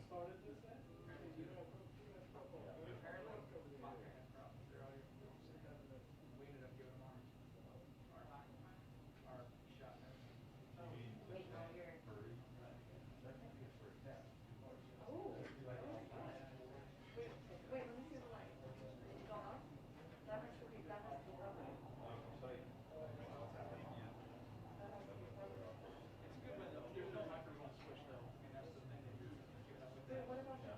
started this then? Apparently, my parents brought they're out here. We ended up giving them our shot and everything. Wait, no, you're. Oh. Wait, let me see the light. Is it on? That has to be broken. It's good when there's no microphone switch though. I mean, that's the thing that you're giving up with Wait, that. what about the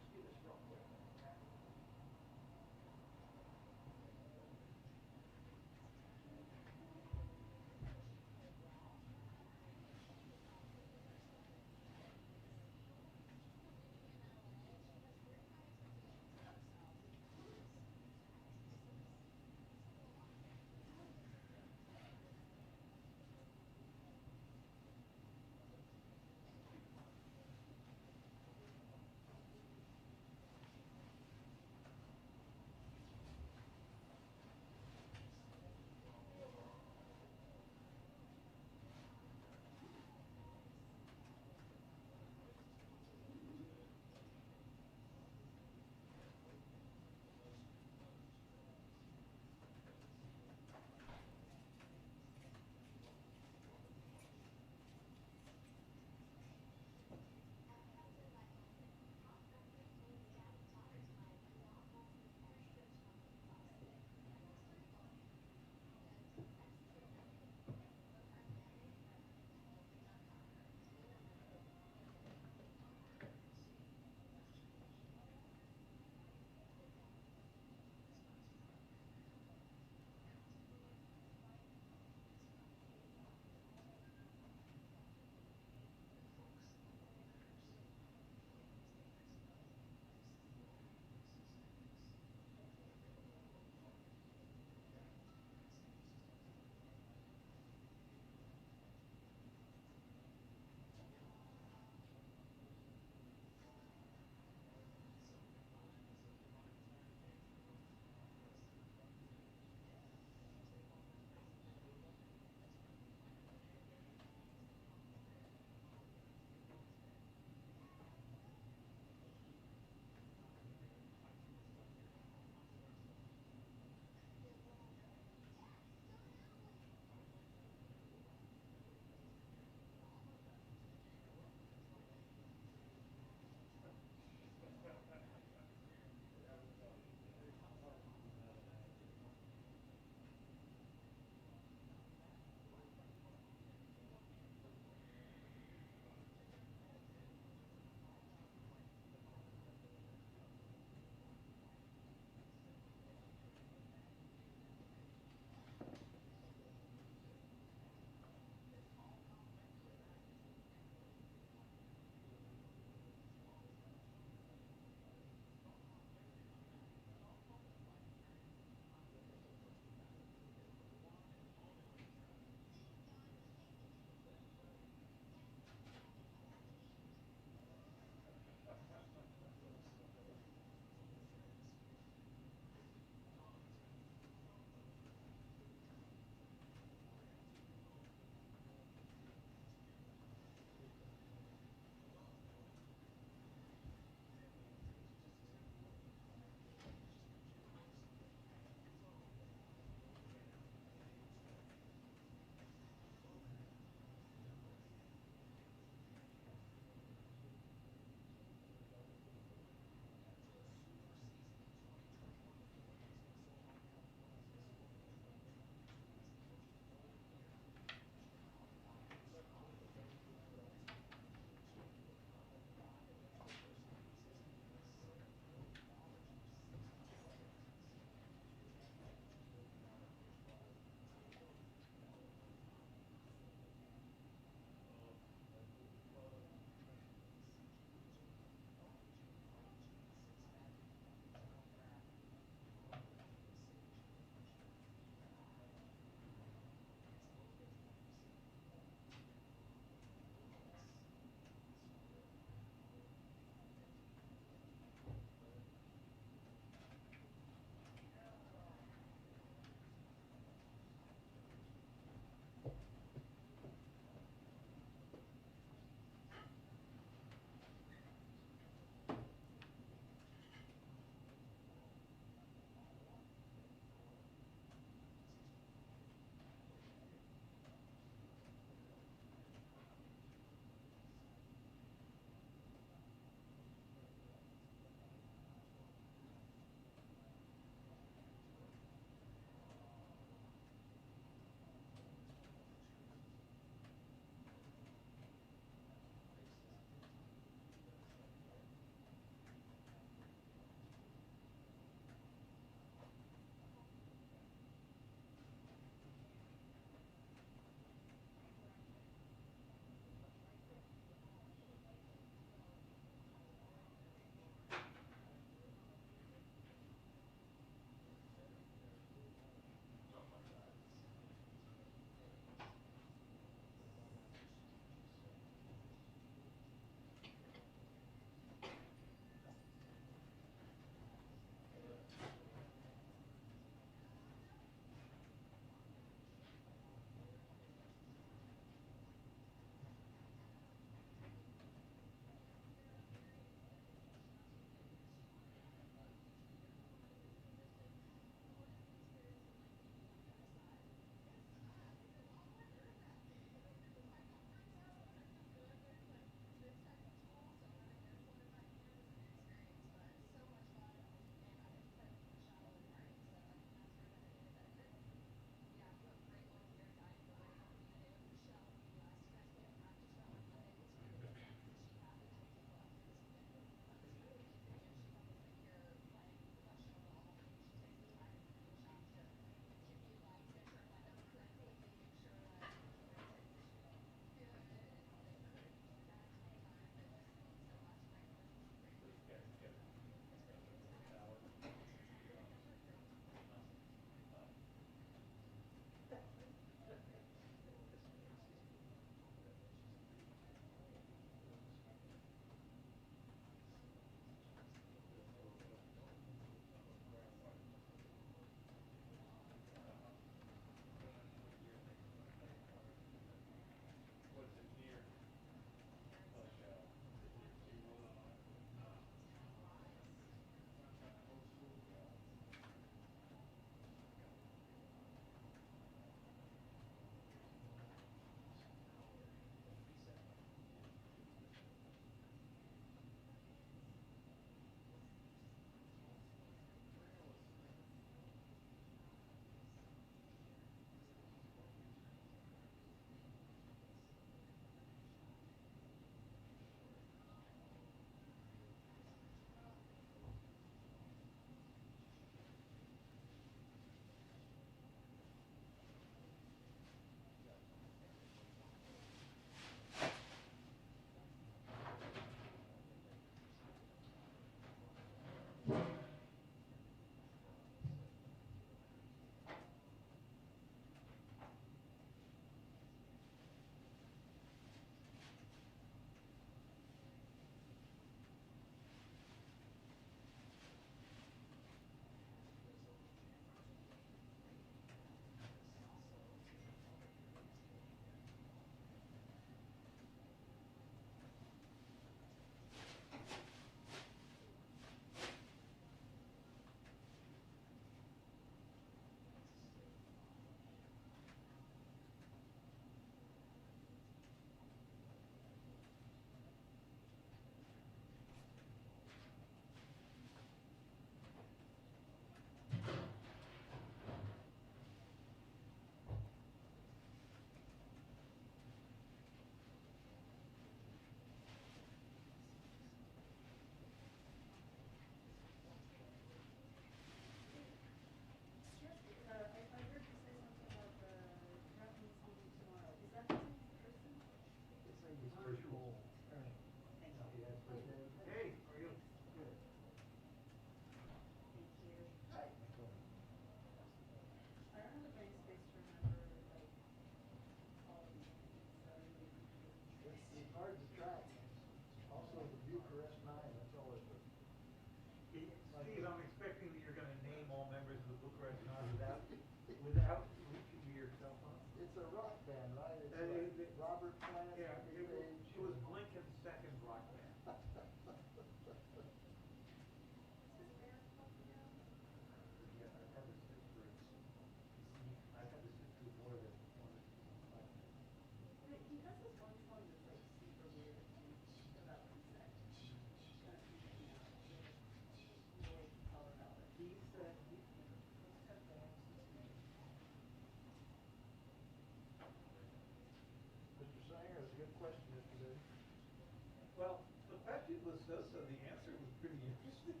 Well, the fact it was so-so, the answer was pretty interesting.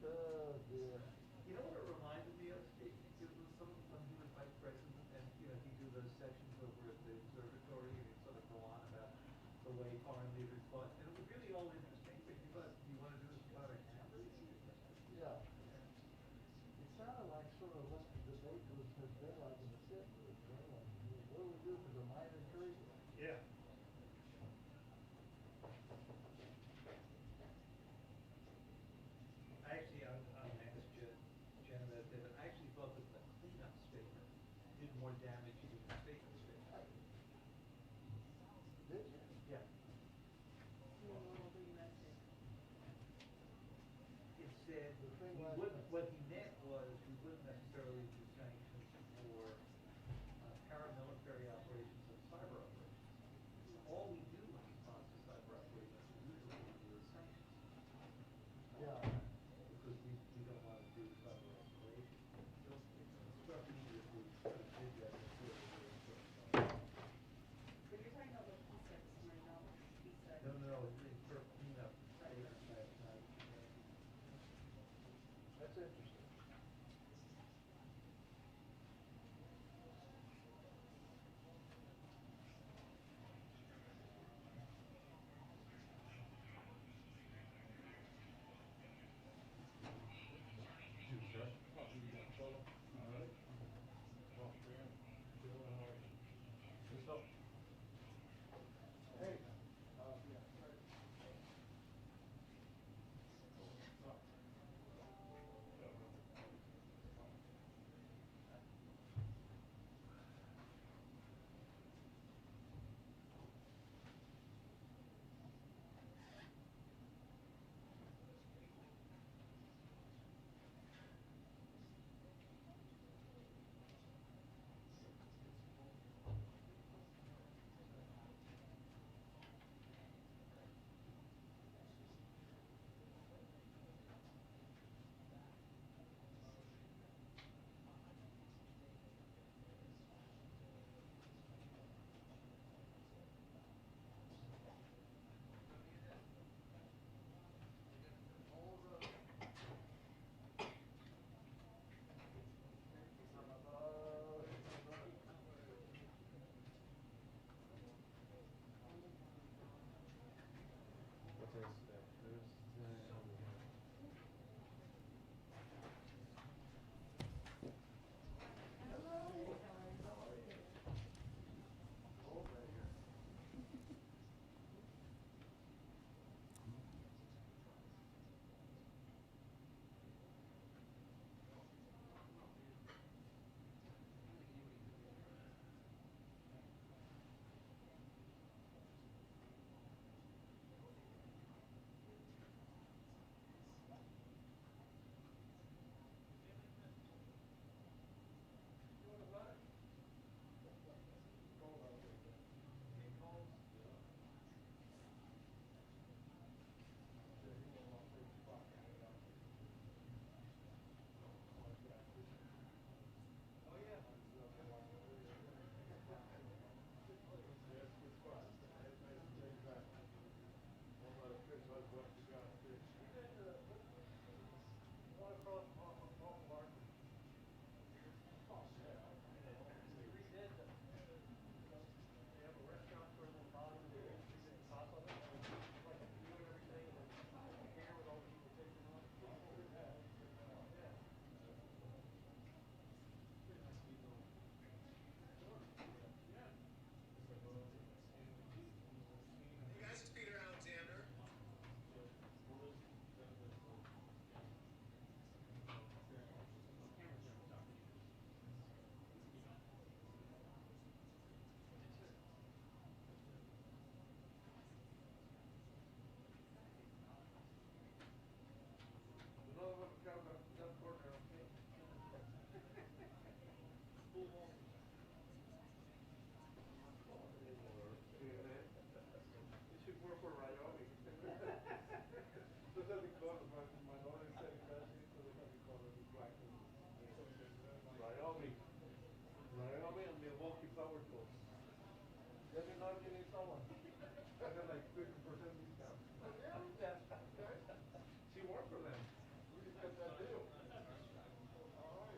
Oh, dear. You know what it reminded me of? It was some when he was vice president, and he'd do those sections over at the observatory, and he'd sort of go on about the way foreign leaders fought, and it was really all interesting. But you thought, do you want to do this about a camera? Yeah. It sounded like sort of what the debate has been like in the Senate. What do we do for the minor trees? Yeah. Actually, I asked Jen about that, but I actually thought that the cleanup statement did more damage than the statement. Did you? Yeah. It said, The thing we was wouldn't, that- what he meant was, we wouldn't necessarily do sanctions for paramilitary operations and cyber operations. All we do in response to cyber operations is usually do sanctions. Yeah. Because we don't want to do cyber operations. So it struck me that we sort of did that before we were But you're talking about the P6 right now, P6. No, it's her cleanup statement last night. That's interesting. Let me know if you need someone. I got like 50% discount. She worked for them. We just got that deal. All right.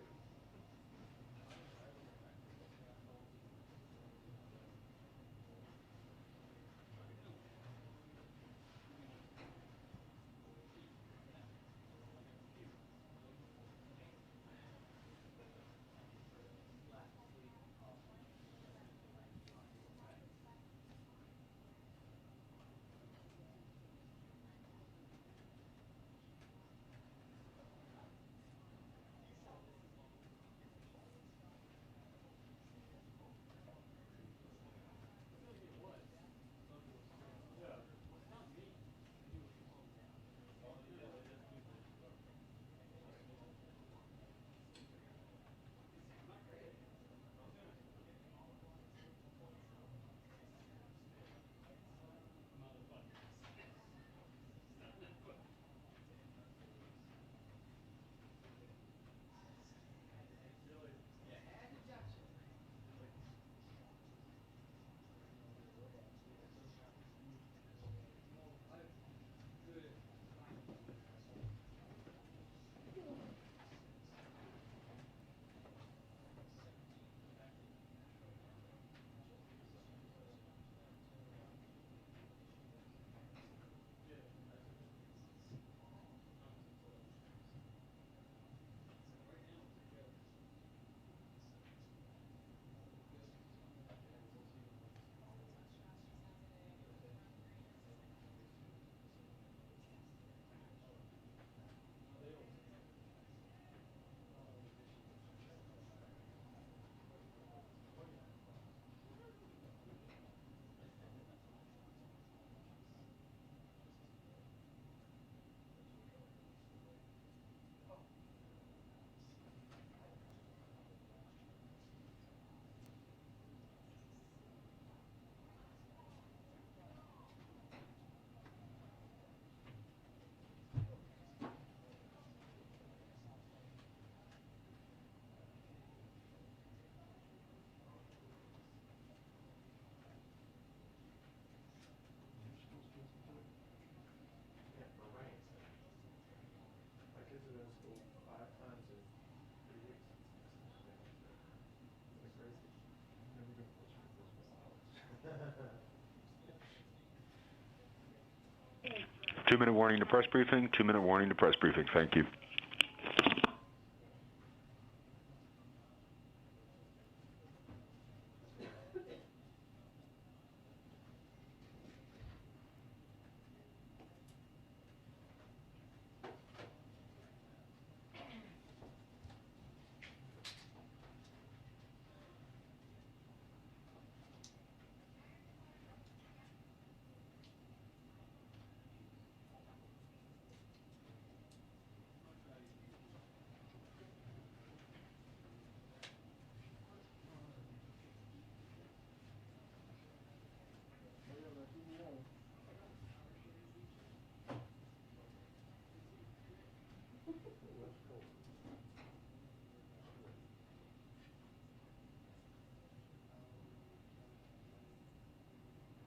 Yeah, for rain. My kids have been in school 5 times in 3 weeks. Isn't it crazy? I've never been closer to this one. 2-minute warning to press briefing. 2-minute warning to press briefing. Thank you.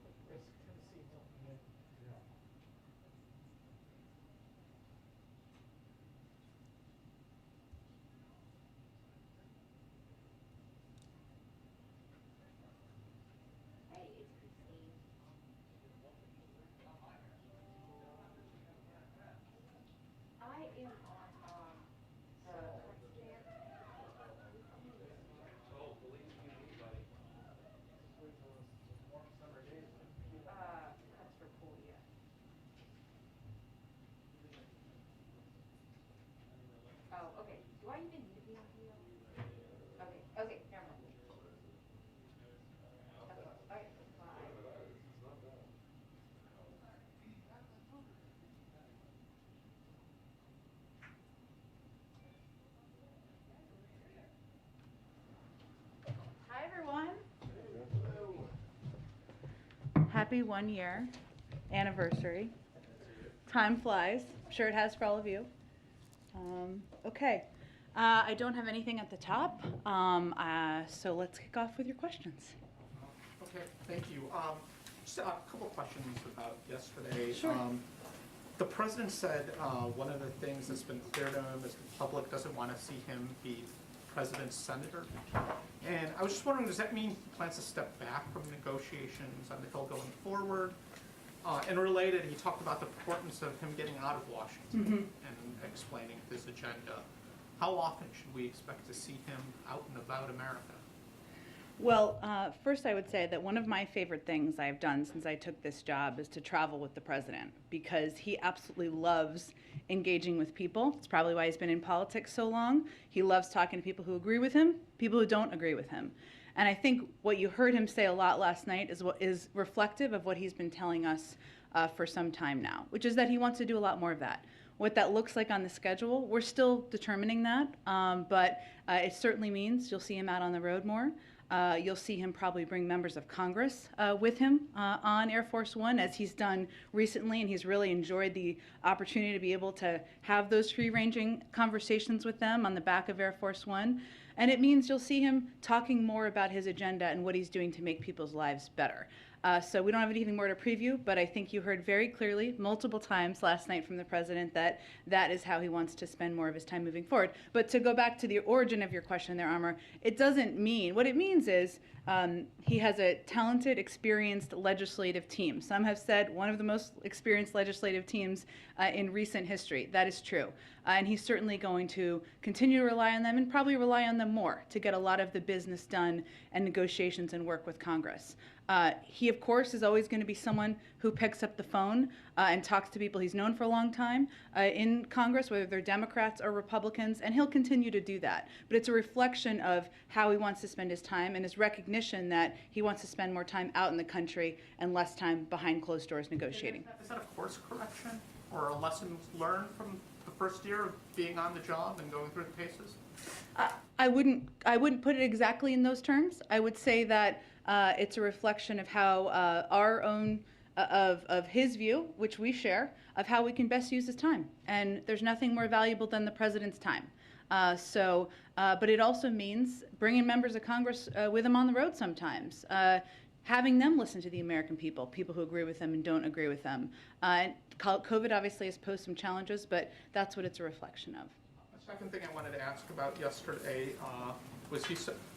West Coast. It's Tennessee, something like. Yeah. Hey, it's Christine. I am on, the text stand. Oh, believe you me, buddy. Just wait till some warm summer days and heat up. Cuts for pool, yeah. Oh, okay. Do I even need to be on video? Okay, okay, never mind. Okay, alright, bye. It's not bad. Hi, everyone. Hello. Happy 1-year anniversary. Time flies. I'm sure it has for all of you. Okay. I don't have anything at the top, so let's kick off with your questions. Okay, thank you. Just a couple of questions about yesterday. Sure. The president said one of the things that's been clear to him is the public doesn't want to see him be president's senator. And I was just wondering, does that mean he plans to step back from negotiations on the Hill going forward? And related, he talked about the importance of him getting out of Washington and explaining his agenda. How often should we expect to see him out and about America? Well, first I would say that one of my favorite things I've done since I took this job is to travel with the president, because he absolutely loves engaging with people. It's probably why he's been in politics so long. He loves talking to people who agree with him, people who don't agree with him. And I think what you heard him say a lot last night is reflective of what he's been telling us for some time now, which is that he wants to do a lot more of that. What that looks like on the schedule, we're still determining that, but it certainly means you'll see him out on the road more. You'll see him probably bring members of Congress with him on Air Force One, as he's done recently, and he's really enjoyed the opportunity to be able to have those free-ranging conversations with them on the back of Air Force One. And it means you'll see him talking more about his agenda and what he's doing to make people's lives better. So we don't have anything more to preview, but I think you heard very clearly multiple times last night from the president that that is how he wants to spend more of his time moving forward. But to go back to the origin of your question there, Amar, it doesn't mean, what it means is he has a talented, experienced legislative team. Some have said one of the most experienced legislative teams in recent history. That is true. And he's certainly going to continue to rely on them, and probably rely on them more to get a lot of the business done and negotiations and work with Congress. He, of course, is always going to be someone who picks up the phone and talks to people he's known for a long time in Congress, whether they're Democrats or Republicans, and he'll continue to do that. But it's a reflection of how he wants to spend his time and his recognition that he wants to spend more time out in the country and less time behind closed doors negotiating. Is that a course correction or a lesson learned from the first year of being on the job and going through the paces? I wouldn't put it exactly in those terms. I would say that it's a reflection of how our own of his view, which we share, of how we can best use his time. And there's nothing more valuable than the president's time. But it also means bringing members of Congress with him on the road sometimes, having them listen to the American people, people who agree with them and don't agree with them. COVID obviously has posed some challenges, but that's what it's a reflection of. The second thing I wanted to ask about yesterday was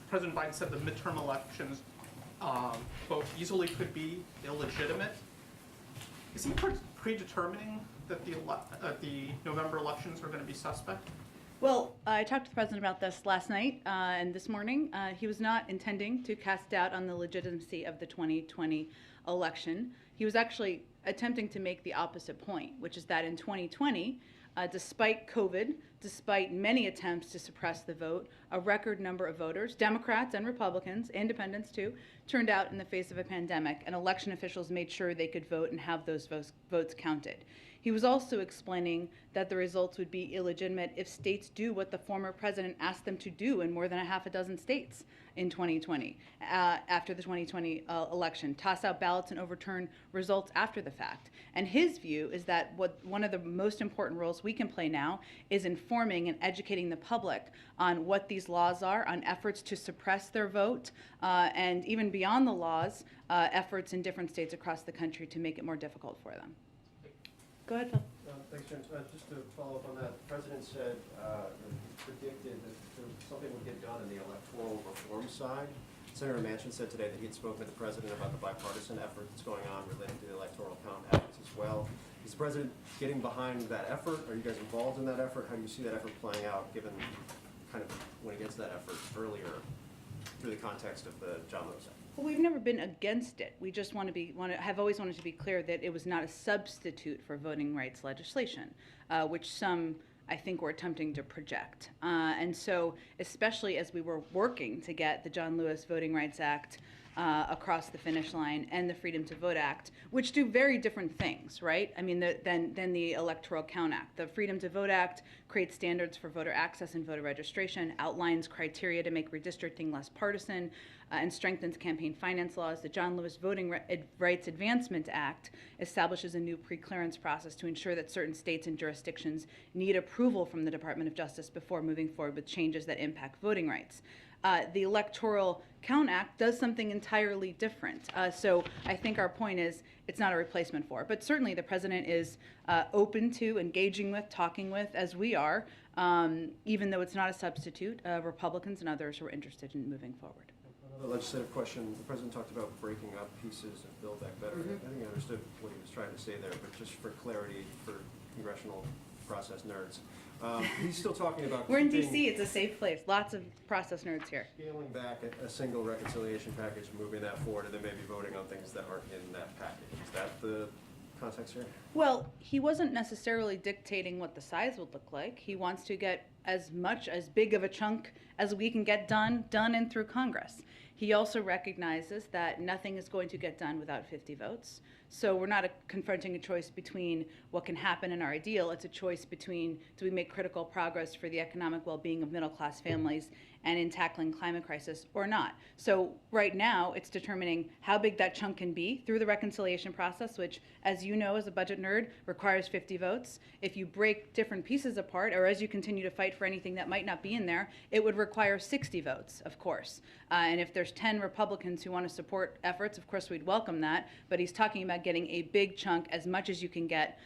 President Biden said the midterm elections, quote, easily could be illegitimate. Is he predetermining that the November elections are going to be suspect? Well, I talked to the president about this last night and this morning. He was not intending to cast doubt on the legitimacy of the 2020 election. He was actually attempting to make the opposite point, which is that in 2020, despite COVID, despite many attempts to suppress the vote, a record number of voters, Democrats and Republicans, independents too, turned out in the face of a pandemic, and election officials made sure they could vote and have those votes counted. He was also explaining that the results would be illegitimate if states do what the former president asked them to do in more than a half a dozen states in 2020, after the 2020 election, toss out ballots and overturn results after the fact. And his view is that one of the most important roles we can play now is informing and educating the public on what these laws are, on efforts to suppress their vote, and even beyond the laws, efforts in different states across the country to make it more difficult for them. Go ahead, Phil. Thanks, Jen. Just to follow up on that, the president said, predicted that something would get done on the electoral reform side. Senator Manchin said today that he had spoken with the president about the bipartisan effort that's going on related to the Electoral Count Act as well. Is the president getting behind that effort? Are you guys involved in that effort? How do you see that effort playing out, given kind of when he gets that effort earlier through the context of the John Lewis Act? Well, we've never been against it. We just have always wanted to be clear that it was not a substitute for voting rights legislation, which some, I think, were attempting to project. And so, especially as we were working to get the John Lewis Voting Rights Act across the finish line and the Freedom to Vote Act, which do very different things, right? I mean, than the Electoral Count Act. The Freedom to Vote Act creates standards for voter access and voter registration, outlines criteria to make redistricting less partisan, and strengthens campaign finance laws. The John Lewis Voting Rights Advancement Act establishes a new pre-clearance process to ensure that certain states and jurisdictions need approval from the Department of Justice before moving forward with changes that impact voting rights. The Electoral Count Act does something entirely different. So I think our point is it's not a replacement for. But certainly the president is open to engaging with, talking with, as we are, even though it's not a substitute, Republicans and others who are interested in moving forward. Another legislative question. The president talked about breaking up pieces of Build Back Better. I think I understood what he was trying to say there, but just for clarity for congressional process nerds. He's still talking about We're in keeping- D.C., it's a safe place. Lots of process nerds here. Scaling back a single reconciliation package, moving that forward, and then maybe voting on things that aren't in that package. Is that the context here? Well, he wasn't necessarily dictating what the size would look like. He wants to get as big of a chunk as we can get done and through Congress. He also recognizes that nothing is going to get done without 50 votes. So we're not confronting a choice between what can happen in our ideal. It's a choice between, do we make critical progress for the economic well-being of middle-class families and in tackling climate crisis or not? So right now, it's determining how big that chunk can be through the reconciliation process, which, as you know, as a budget nerd, requires 50 votes. If you break different pieces apart, or as you continue to fight for anything that might not be in there, it would require 60 votes, of course. And if there's 10 Republicans who want to support efforts, of course, we'd welcome that. But he's talking about getting a big chunk, as much as you can get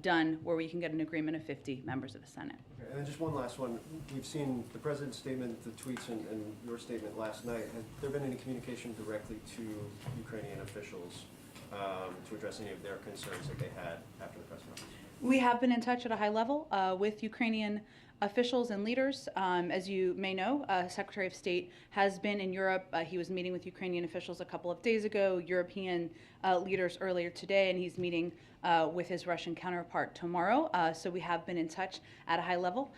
done, where we can get an agreement of 50 members of the Senate. Okay, and then just one last one. We've seen the president's statement, the tweets, and your statement last night. Has there been any communication directly to Ukrainian officials to address any of their concerns that they had after the press conference? We have been in touch at a high level with Ukrainian officials and leaders. As you may know, Secretary of State has been in Europe. He was meeting with Ukrainian officials a couple of days ago, European leaders earlier today, and he's meeting with his Russian counterpart tomorrow. So we have been in touch at a high level.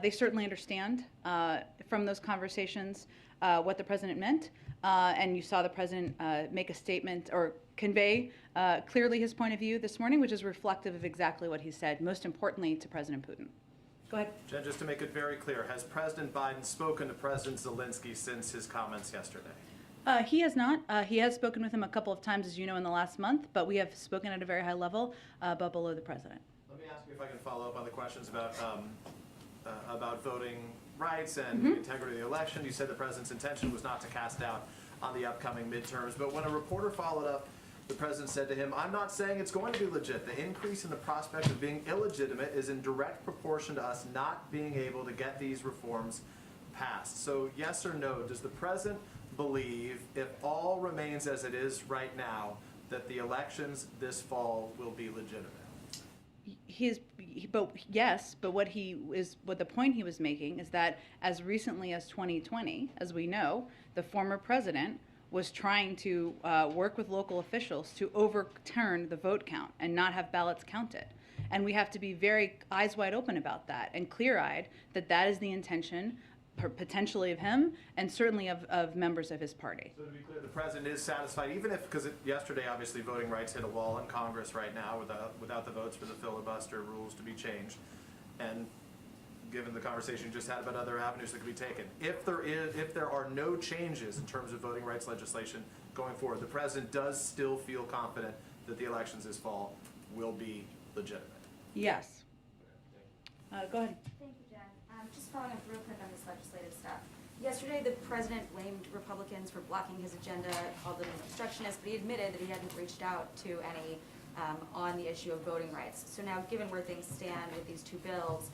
They certainly understand from those conversations what the president meant. And you saw the president make a statement or convey clearly his point of view this morning, which is reflective of exactly what he said, most importantly to President Putin. Go ahead. Jen, just to make it very clear, has President Biden spoken to President Zelensky since his comments yesterday? He has not. He has spoken with him a couple of times, as you know, in the last month, but we have spoken at a very high level, but below the president. Let me ask you if I can follow up on the questions about voting rights and the integrity of the election. You said the president's intention was not to cast doubt on the upcoming midterms, but when a reporter followed up, the president said to him, "I'm not saying it's going to be legit. The increase in the prospect of being illegitimate is in direct proportion to us not being able to get these reforms passed." So yes or no, does the president believe, if all remains as it is right now, that the elections this fall will be legitimate? But what the point he was making is that as recently as 2020, as we know, the former president was trying to work with local officials to overturn the vote count and not have ballots counted. And we have to be very eyes wide open about that and clear-eyed that that is the intention potentially of him and certainly of members of his party. So to be clear, the president is satisfied, even if, because yesterday obviously voting rights hit a wall in Congress right now without the votes for the filibuster rules to be changed, and given the conversation you just had about other avenues that could be taken, if there are no changes in terms of voting rights legislation going forward, the president does still feel confident that the elections this fall will be legitimate? Yes. Go ahead. Thank you, Jen. Just following up real quick on this legislative stuff. Yesterday, the president blamed Republicans for blocking his agenda, called them obstructionist, but he admitted that he hadn't reached out to any on the issue of voting rights. So now, given where things stand with these two bills,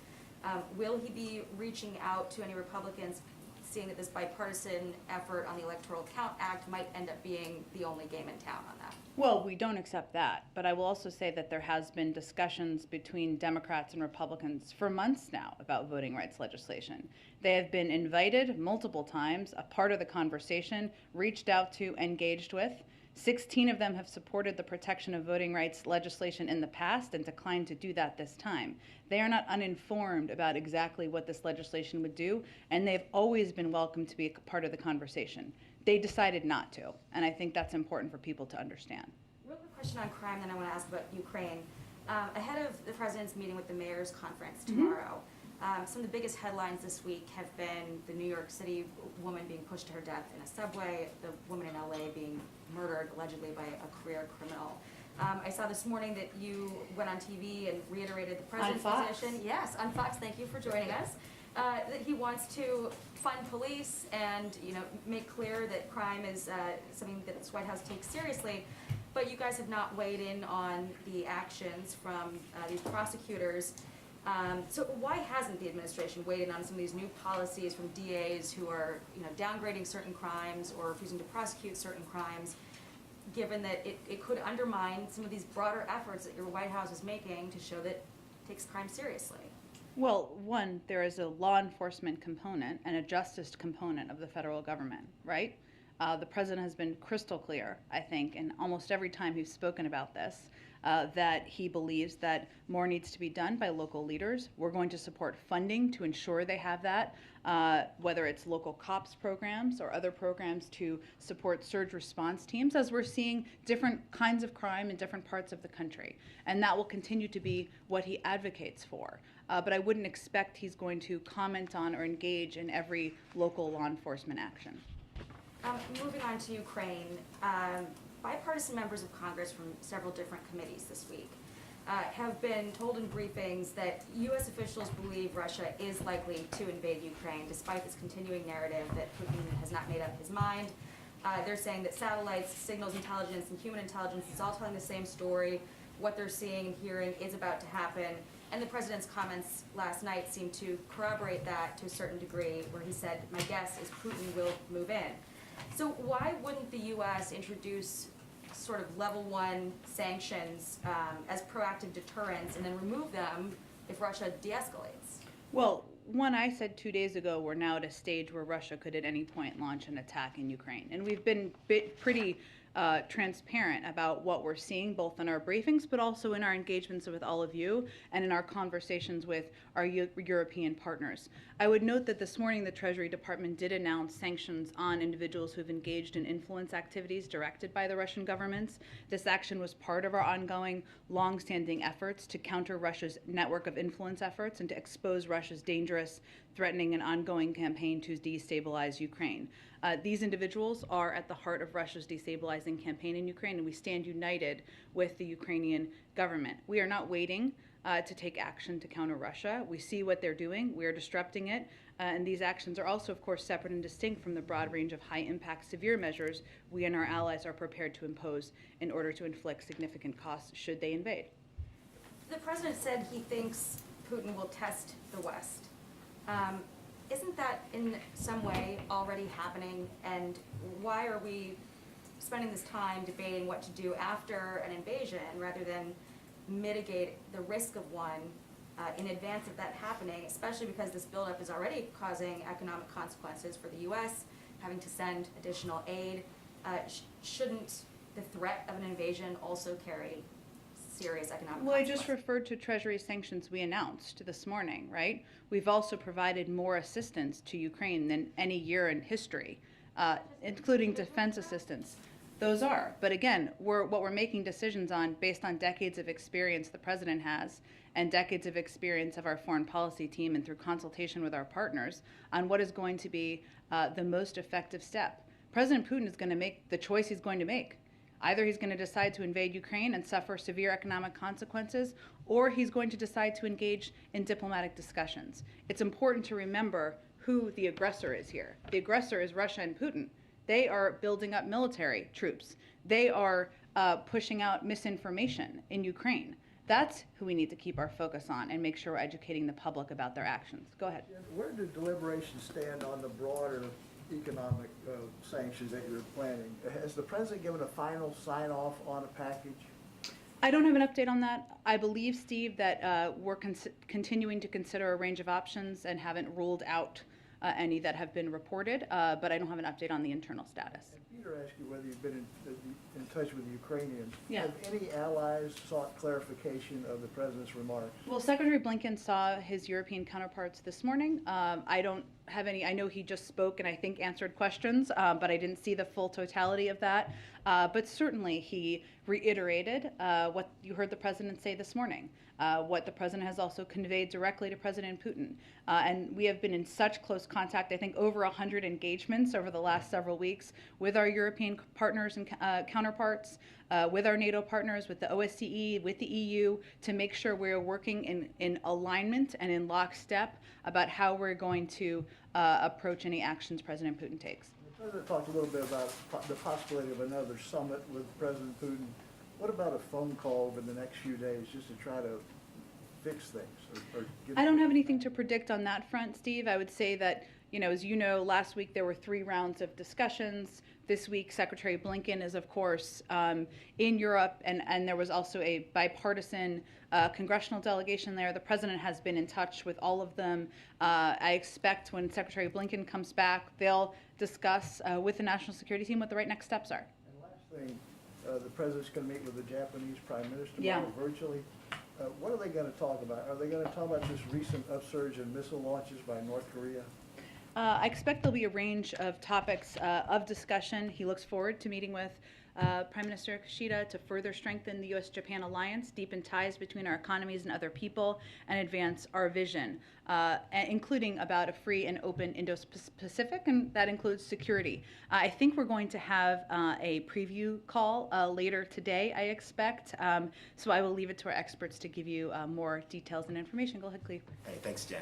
will he be reaching out to any Republicans, seeing that this bipartisan effort on the Electoral Count Act might end up being the only game in town on that? Well, we don't accept that, but I will also say that there has been discussions between Democrats and Republicans for months now about voting rights legislation. They have been invited multiple times, a part of the conversation, reached out to, engaged with. 16 of them have supported the protection of voting rights legislation in the past and declined to do that this time. They are not uninformed about exactly what this legislation would do, and they've always been welcome to be a part of the conversation. They decided not to, and I think that's important for people to understand. Real quick question on crime, then I want to ask about Ukraine. Ahead of the president's meeting with the mayor's conference tomorrow, some of the biggest headlines this week have been the New York City woman being pushed to her death in a subway, the woman in LA being murdered allegedly by a career criminal. I saw this morning that you went on TV and reiterated the president's position. Yes, on Fox. Thank you for joining us. that he wants to fund police and, make clear that crime is something that this White House takes seriously. But you guys have not weighed in on the actions from these prosecutors. So why hasn't the administration weighed in on some of these new policies from DAs who are, downgrading certain crimes or refusing to prosecute certain crimes, given that it could undermine some of these broader efforts that your White House is making to show that it takes crime seriously? Well, one, there is a law enforcement component and a justice component of the federal government, right? The president has been crystal clear, I think, and almost every time he's spoken about this, that he believes that more needs to be done by local leaders. We're going to support funding to ensure they have that, whether it's local COPS programs or other programs to support surge response teams, as we're seeing different kinds of crime in different parts of the country. And that will continue to be what he advocates for. But I wouldn't expect he's going to comment on or engage in every local law enforcement action. Moving on to Ukraine, bipartisan members of Congress from several different committees this week have been told in briefings that U.S. officials believe Russia is likely to invade Ukraine, despite this continuing narrative that Putin has not made up his mind. They're saying that satellites, signals intelligence, and human intelligence is all telling the same story. What they're seeing and hearing is about to happen. And the president's comments last night seemed to corroborate that to a certain degree, where he said, "My guess is Putin will move in." So why wouldn't the U.S. introduce sort of level 1 sanctions as proactive deterrents and then remove them if Russia de-escalates? Well, one, I said 2 days ago, we're now at a stage where Russia could at any point launch an attack in Ukraine. And we've been pretty transparent about what we're seeing, both in our briefings, but also in our engagements with all of you and in our conversations with our European partners. I would note that this morning the Treasury Department did announce sanctions on individuals who have engaged in influence activities directed by the Russian governments. This action was part of our ongoing, long-standing efforts to counter Russia's network of influence efforts and to expose Russia's dangerous, threatening, and ongoing campaign to destabilize Ukraine. These individuals are at the heart of Russia's destabilizing campaign in Ukraine, and we stand united with the Ukrainian government. We are not waiting to take action to counter Russia. We see what they're doing. We are disrupting it. And these actions are also, of course, separate and distinct from the broad range of high-impact, severe measures we and our allies are prepared to impose in order to inflict significant costs should they invade. The president said he thinks Putin will test the West. Isn't that in some way already happening? And why are we spending this time debating what to do after an invasion rather than mitigate the risk of one in advance of that happening, especially because this buildup is already causing economic consequences for the U.S., having to send additional aid? Shouldn't the threat of an invasion also carry serious economic Well, I consequences? just referred to Treasury sanctions we announced this morning, right? We've also provided more assistance to Ukraine than any year in history, including defense assistance. Those are. But again, what we're making decisions on based on decades of experience the president has and decades of experience of our foreign policy team and through consultation with our partners on what is going to be the most effective step. President Putin is going to make the choice he's going to make. Either he's going to decide to invade Ukraine and suffer severe economic consequences, or he's going to decide to engage in diplomatic discussions. It's important to remember who the aggressor is here. The aggressor is Russia and Putin. They are building up military troops. They are pushing out misinformation in Ukraine. That's who we need to keep our focus on and make sure we're educating the public about their actions. Go ahead. Where do deliberations stand on the broader economic sanctions that you're planning? Has the president given a final sign-off on a package? I don't have an update on that. I believe, Steve, that we're continuing to consider a range of options and haven't ruled out any that have been reported, but I don't have an update on the internal status. And Peter asked you whether you've been in touch with the Ukrainians. Yeah. Have any allies sought clarification of the president's remarks? Well, Secretary Blinken saw his European counterparts this morning. I don't have any, I know he just spoke and I think answered questions, but I didn't see the full totality of that. But certainly he reiterated what you heard the president say this morning, what the president has also conveyed directly to President Putin. And we have been in such close contact, I think over 100 engagements over the last several weeks with our European partners and counterparts, with our NATO partners, with the OSCE, with the EU, to make sure we're working in alignment and in lockstep about how we're going to approach any actions President Putin takes. The President talked a little bit about the possibility of another summit with President Putin. What about a phone call over the next few days just to try to fix things? Or get I don't have anything to predict on that front, Steve. I would say that, as you know, last week there were 3 rounds of discussions. This week, Secretary Blinken is, of course, in Europe, and there was also a bipartisan congressional delegation there. The president has been in touch with all of them. I expect when Secretary Blinken comes back, they'll discuss with the national security team what the right next steps are. And last thing, the president's going to meet with the Japanese Prime Minister Yeah. virtually. What are they going to talk about? Are they going to talk about this recent upsurge in missile launches by North Korea? I expect there'll be a range of topics of discussion. He looks forward to meeting with Prime Minister Kishida to further strengthen the U.S.-Japan alliance, deepen ties between our economies and other people, and advance our vision, including about a free and open Indo-Pacific, and that includes security. I think we're going to have a preview call later today, I expect, so I will leave it to our experts to give you more details and information. Go ahead, Cleve. Hey, thanks, Jen.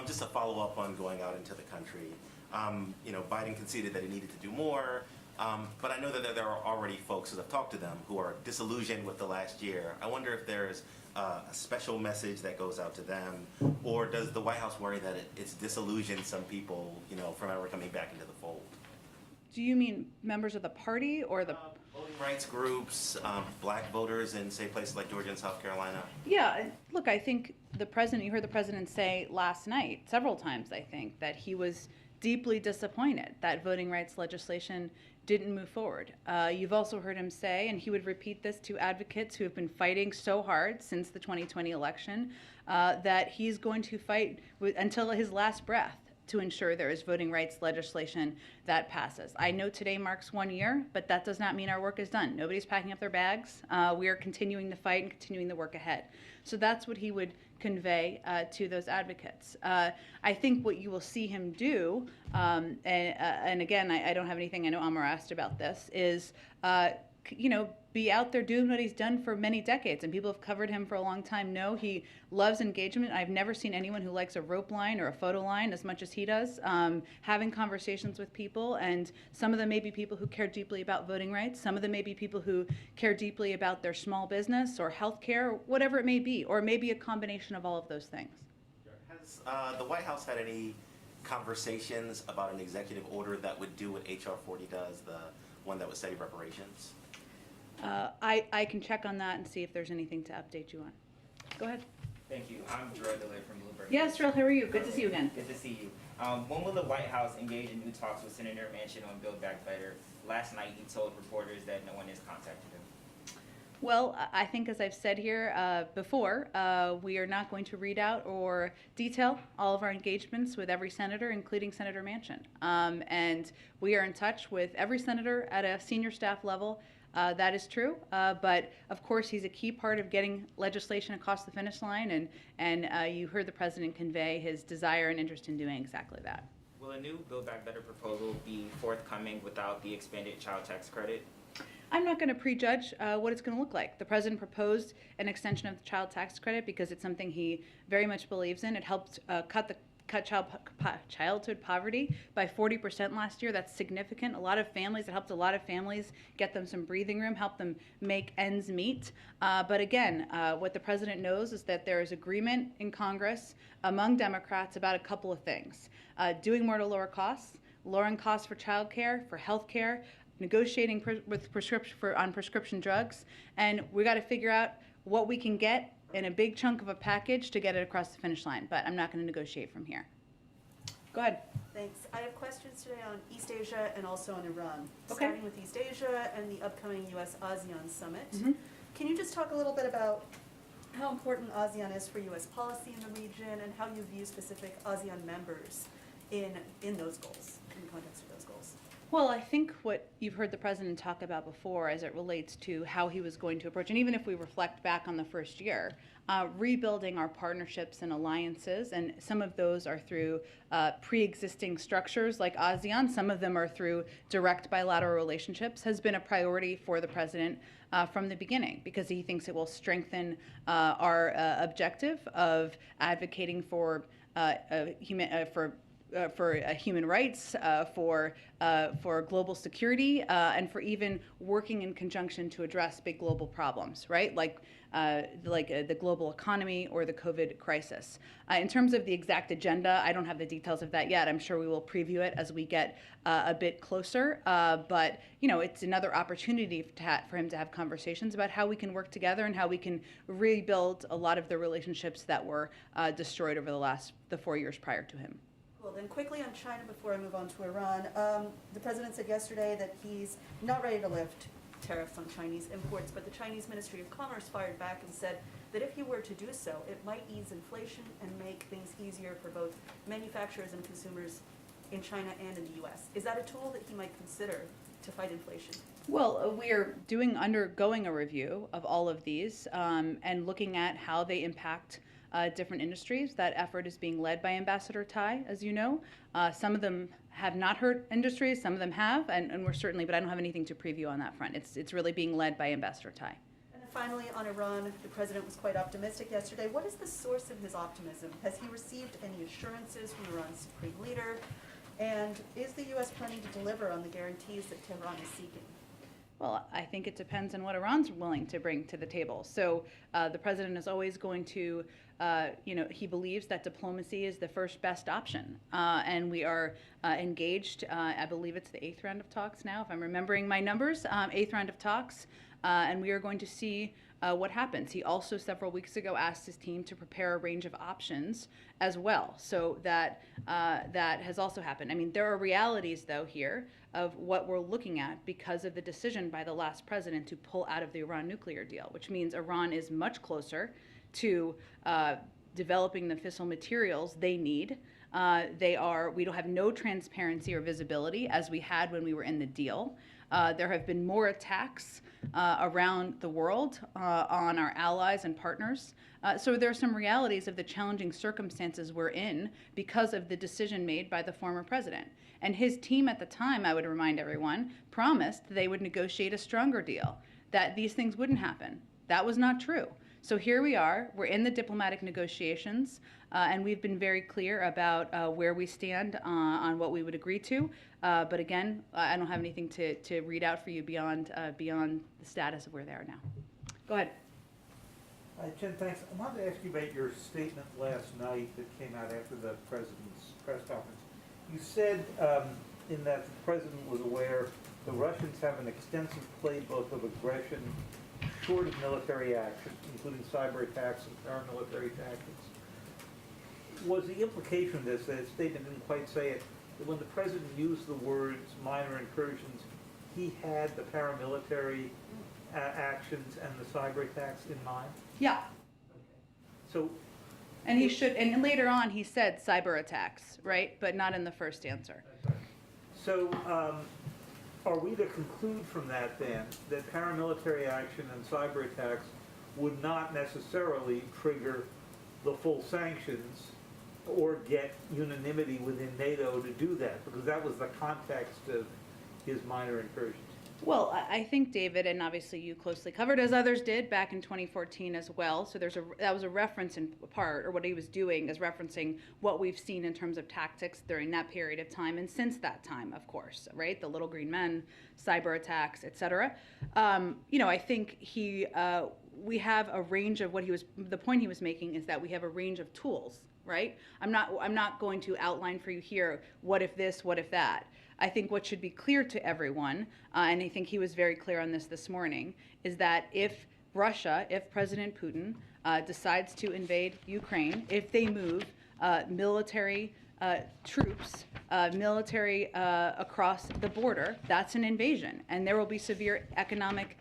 Just a follow-up on going out into the country. Biden conceded that he needed to do more, but I know that there are already folks who have talked to them who are disillusioned with the last year. I wonder if there's a special message that goes out to them, or does the White House worry that it's disillusioned some people, from ever coming back into the fold? Do you mean members of the party or the... Voting rights groups, black voters in, say, places like Georgia and South Carolina? Yeah, look, I think you heard the president say last night, several times, I think, that he was deeply disappointed that voting rights legislation didn't move forward. You've also heard him say, and he would repeat this to advocates who have been fighting so hard since the 2020 election, that he's going to fight until his last breath to ensure there is voting rights legislation that passes. I know today marks 1 year, but that does not mean our work is done. Nobody's packing up their bags. We are continuing the fight and continuing the work ahead. So that's what he would convey to those advocates. I think what you will see him do, and again, I don't have anything, I know Amar asked about this, is be out there doing what he's done for many decades, and people have covered him for a long time know he loves engagement. I've never seen anyone who likes a rope line or a photo line as much as he does, having conversations with people, and some of them may be people who care deeply about voting rights, some of them may be people who care deeply about their small business or healthcare, or whatever it may be, or maybe a combination of all of those things. Has the White House had any conversations about an executive order that would do what H.R. 40 does, the one that would study reparations? I can check on that and see if there's anything to update you on. Go ahead. Thank you. I'm Gerald DeLay from Bloomberg. Yes, Gerald, how are you? Good to see you again. Good to see you. When will the White House engage in new talks with Senator Manchin on Build Back Better? Last night he told reporters that no one has contacted him. Well, I think as I've said here before, we are not going to read out or detail all of our engagements with every senator, including Senator Manchin. And we are in touch with every senator at a senior staff level. That is true, but of course he's a key part of getting legislation across the finish line, and you heard the president convey his desire and interest in doing exactly that. Will a new Build Back Better proposal be forthcoming without the expanded child tax credit? I'm not going to prejudge what it's going to look like. The president proposed an extension of the child tax credit because it's something he very much believes in. It helped cut childhood poverty by 40% last year. That's significant. It helped a lot of families get them some breathing room, help them make ends meet. But again, what the president knows is that there is agreement in Congress among Democrats about a couple of things. Doing more to lower costs, lowering costs for child care, for health care, negotiating with on prescription drugs, and we got to figure out what we can get in a big chunk of a package to get it across the finish line, but I'm not going to negotiate from here. Go ahead. Thanks. I have questions today on East Asia and also on Iran. Okay. Starting with East Asia and the upcoming U.S.-ASEAN summit. Mm-hmm. Can you just talk a little bit about how important ASEAN is for U.S. policy in the region and how you view specific ASEAN members in those goals, in the context of those goals? Well, I think what you've heard the president talk about before as it relates to how he was going to approach, and even if we reflect back on the first year, rebuilding our partnerships and alliances, and some of those are through pre-existing structures like ASEAN, some of them are through direct bilateral relationships, has been a priority for the president from the beginning, because he thinks it will strengthen our objective of advocating for human rights, for global security, and for even working in conjunction to address big global problems, right? Like the global economy or the COVID crisis. In terms of the exact agenda, I don't have the details of that yet. I'm sure we will preview it as we get a bit closer. But it's another opportunity for him to have conversations about how we can work together and how we can rebuild a lot of the relationships that were destroyed over the 4 years prior to him. Well, then quickly on China before I move on to Iran. The president said yesterday that he's not ready to lift tariffs on Chinese imports, but the Chinese Ministry of Commerce fired back and said that if he were to do so, it might ease inflation and make things easier for both manufacturers and consumers in China and in the U.S. Is that a tool that he might consider to fight inflation? Well, we are undergoing a review of all of these and looking at how they impact different industries. That effort is being led by Ambassador Tai, as you know. Some of them have not hurt industries, some of them have, and we're certainly, but I don't have anything to preview on that front. It's really being led by Ambassador Tai. And then finally, on Iran, the president was quite optimistic yesterday. What is the source of his optimism? Has he received any assurances from Iran's supreme leader? And is the U.S. planning to deliver on the guarantees that Tehran is seeking? Well, I think it depends on what Iran's willing to bring to the table. So the president is always going to, he believes that diplomacy is the first best option. And we are engaged, I believe it's the 8th round of talks now, if I'm remembering my numbers, 8th round of talks. And we are going to see what happens. He also several weeks ago asked his team to prepare a range of options as well. So that has also happened. I mean, there are realities though here of what we're looking at because of the decision by the last president to pull out of the Iran nuclear deal, which means Iran is much closer to developing the fissile materials they need. We don't have no transparency or visibility as we had when we were in the deal. There have been more attacks around the world on our allies and partners. So there are some realities of the challenging circumstances we're in because of the decision made by the former president. And his team at the time, I would remind everyone, promised they would negotiate a stronger deal, that these things wouldn't happen. That was not true. So here we are, we're in the diplomatic negotiations, and we've been very clear about where we stand on what we would agree to. But again, I don't have anything to read out for you beyond the status of where they are now. Go ahead. Jen, thanks. I wanted to ask you about your statement last night that came out after the president's press conference. You said in that the president was aware the Russians have an extensive playbook of aggression short of military action, including cyber attacks and paramilitary tactics. Was the implication of this, that statement didn't quite say it, that when the president used the words minor incursions, he had the paramilitary actions and the cyber attacks in mind? Yeah. So, and he should, and later on he said cyber attacks, right? But not in the first answer. So, are we to conclude from that then that paramilitary action and cyber attacks would not necessarily trigger the full sanctions or get unanimity within NATO to do that? Because that was the context of his minor incursions. Well, I think, David, and obviously you closely covered, as others did back in 2014 as well. So that was a reference in part, or what he was doing is referencing what we've seen in terms of tactics during that period of time, and since that time, of course, right? The little green men, cyber attacks, etc. I think we have a range of the point he was making is that we have a range of tools, right? I'm not going to outline for you here, what if this, what if that. I think what should be clear to everyone, and I think he was very clear on this morning, is that if President Putin decides to invade Ukraine, if they move military troops, across the border, that's an invasion, and there will be severe economic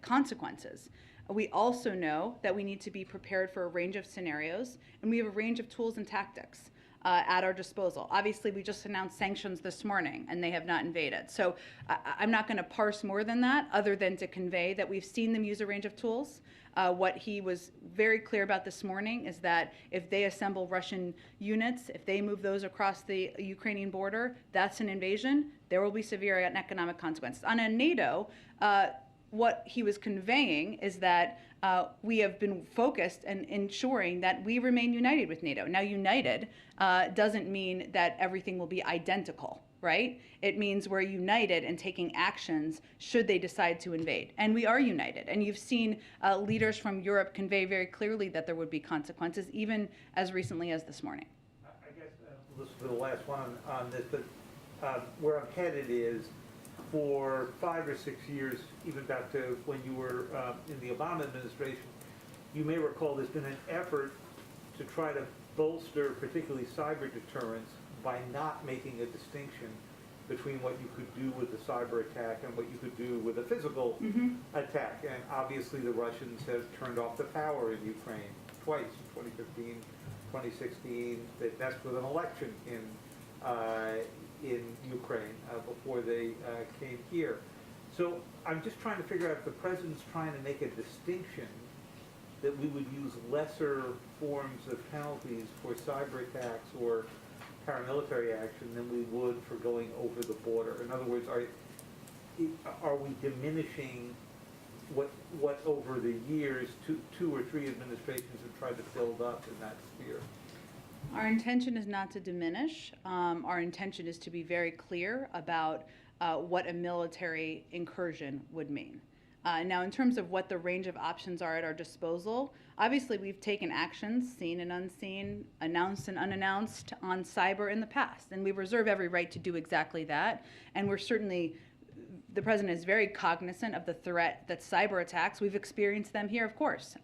consequences. We also know that we need to be prepared for a range of scenarios, and we have a range of tools and tactics. at our disposal. Obviously, we just announced sanctions this morning, and they have not invaded. So I'm not going to parse more than that, other than to convey that we've seen them use a range of tools. What he was very clear about this morning is that if they assemble Russian units, if they move those across the Ukrainian border, that's an invasion. There will be severe economic consequences. On a NATO, what he was conveying is that we have been focused and ensuring that we remain united with NATO. Now, united doesn't mean that everything will be identical, right? It means we're united and taking actions should they decide to invade. And we are united. And you've seen leaders from Europe convey very clearly that there would be consequences, even as recently as this morning. I guess, this is the last one on this, but where I'm headed is, for 5 or 6 years, even back to when you were in the Obama administration, you may recall there's been an effort to try to bolster particularly cyber deterrence by not making a distinction between what you could do with a cyber attack and what you could do with a physical attack. And obviously the Russians have turned off the power in Ukraine twice, in 2015, 2016. They messed with an election in Ukraine before they came here. So I'm just trying to figure out if the president's trying to make a distinction that we would use lesser forms of penalties for cyber attacks or paramilitary action than we would for going over the border. In other words, are we diminishing what over the years two or three administrations have tried to build up in that sphere? Our intention is not to diminish. Our intention is to be very clear about what a military incursion would mean. Now, in terms of what the range of options are at our disposal, obviously we've taken actions, seen and unseen, announced and unannounced, on cyber in the past, and we reserve every right to do exactly that. And we're certainly, the president is very cognizant of the threat that cyber attacks, we've experienced them here, of course,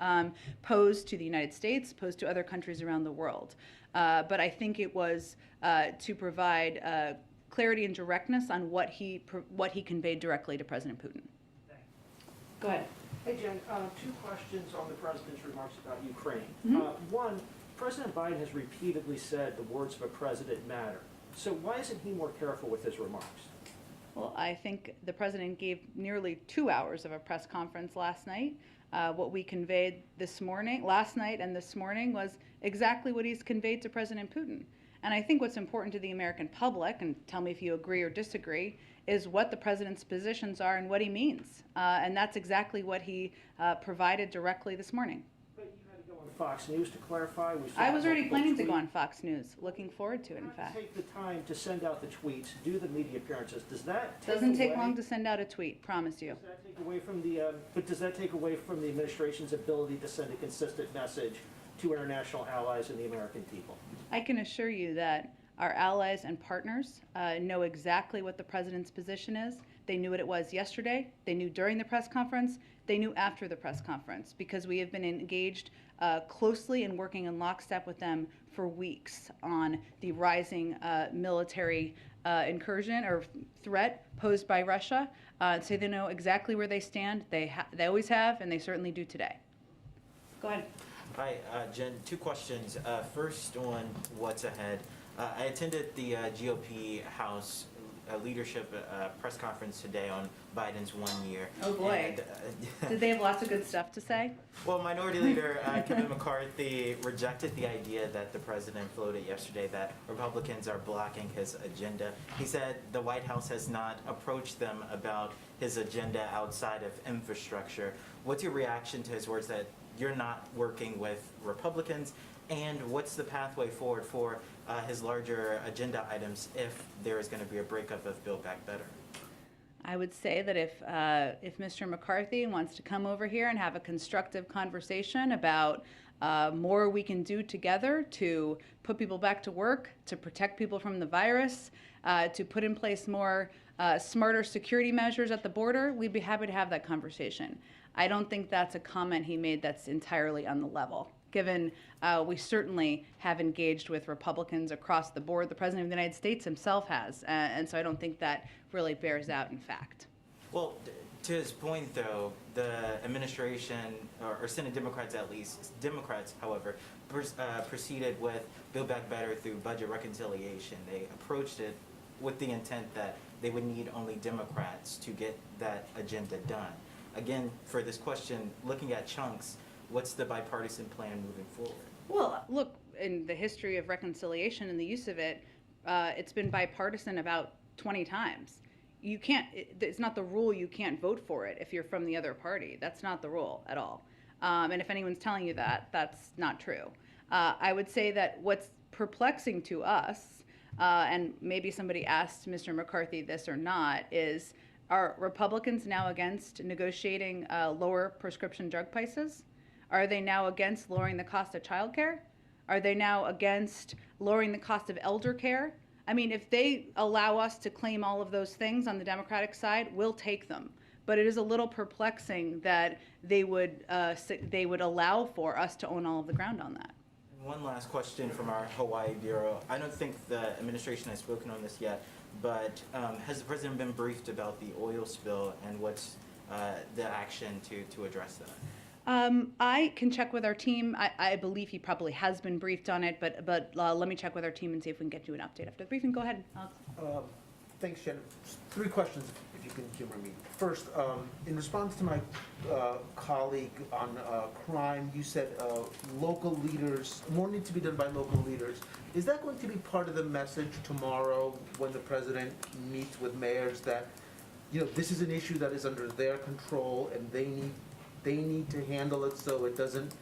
pose to the United States, pose to other countries around the world. But I think it was to provide clarity and directness on what he conveyed directly to President Putin. Go ahead. Hey, Jen, 2 questions on the president's remarks about Ukraine. Mm-hmm. One, President Biden has repeatedly said the words of a president matter. So why isn't he more careful with his remarks? Well, I think the president gave nearly 2 hours of a press conference last night. What we conveyed last night and this morning, was exactly what he's conveyed to President Putin. And I think what's important to the American public, and tell me if you agree or disagree, is what the president's positions are and what he means. And that's exactly what he provided directly this morning. But you had to go on Fox News to clarify. I was already planning to go on Fox News, looking forward to it, in fact. Take the time to send out the tweets, do the media appearances. Does that Doesn't take long to send out a tweet, promise you. Does that take away from but does that take away from the administration's ability to send a consistent message to international allies and the American people? I can assure you that our allies and partners know exactly what the president's position is. They knew what it was yesterday. They knew during the press conference. They knew after the press conference, because we have been engaged closely and working in lockstep with them for weeks on the rising military incursion or threat posed by Russia. So they know exactly where they stand. They always have, and they certainly do today. Go ahead. Hi, Jen. 2 questions. First, on what's ahead. I attended the GOP House leadership press conference today on Biden's 1 year. Oh boy. And, did they have lots of good stuff to say? Well, Minority Leader Kevin McCarthy rejected the idea that the president floated yesterday that Republicans are blocking his agenda. He said the White House has not approached them about his agenda outside of infrastructure. What's your reaction to his words that you're not working with Republicans? And what's the pathway forward for his larger agenda items if there is going to be a breakup of Build Back Better? I would say that if Mr. McCarthy wants to come over here and have a constructive conversation about more we can do together to put people back to work, to protect people from the virus, to put in place more smarter security measures at the border, we'd be happy to have that conversation. I don't think that's a comment he made that's entirely on the level, given we certainly have engaged with Republicans across the board. The President of the United States himself has, and so I don't think that really bears out in fact. Well, to his point, though, the administration, or Senate Democrats at least, Democrats, however, proceeded with Build Back Better through budget reconciliation. They approached it with the intent that they would need only Democrats to get that agenda done. Again, for this question, looking at chunks, what's the bipartisan plan moving forward? Well, look, in the history of reconciliation and the use of it, it's been bipartisan about 20 times. You can't, it's not the rule you can't vote for it if you're from the other party. That's not the rule at all. And if anyone's telling you that, that's not true. I would say that what's perplexing to us, and maybe somebody asked Mr. McCarthy this or not, is are Republicans now against negotiating lower prescription drug prices? Are they now against lowering the cost of childcare? Are they now against lowering the cost of elder care? I mean, if they allow us to claim all of those things on the Democratic side, we'll take them. But it is a little perplexing that they would allow for us to own all of the ground on that. One last question from our Hawaii Bureau. I don't think the administration has spoken on this yet, but has the president been briefed about the oil spill and what's the action to address that? I can check with our team. I believe he probably has been briefed on it, but let me check with our team and see if we can get you an update after the briefing. Go ahead, Alex. Thanks, Jen. 3 questions, if you can humor me. First, in response to my colleague on crime, you said local leaders, more needs to be done by local leaders. Is that going to be part of the message tomorrow when the president meets with mayors that, you know, this is an issue that is under their control and they need to handle it so it doesn't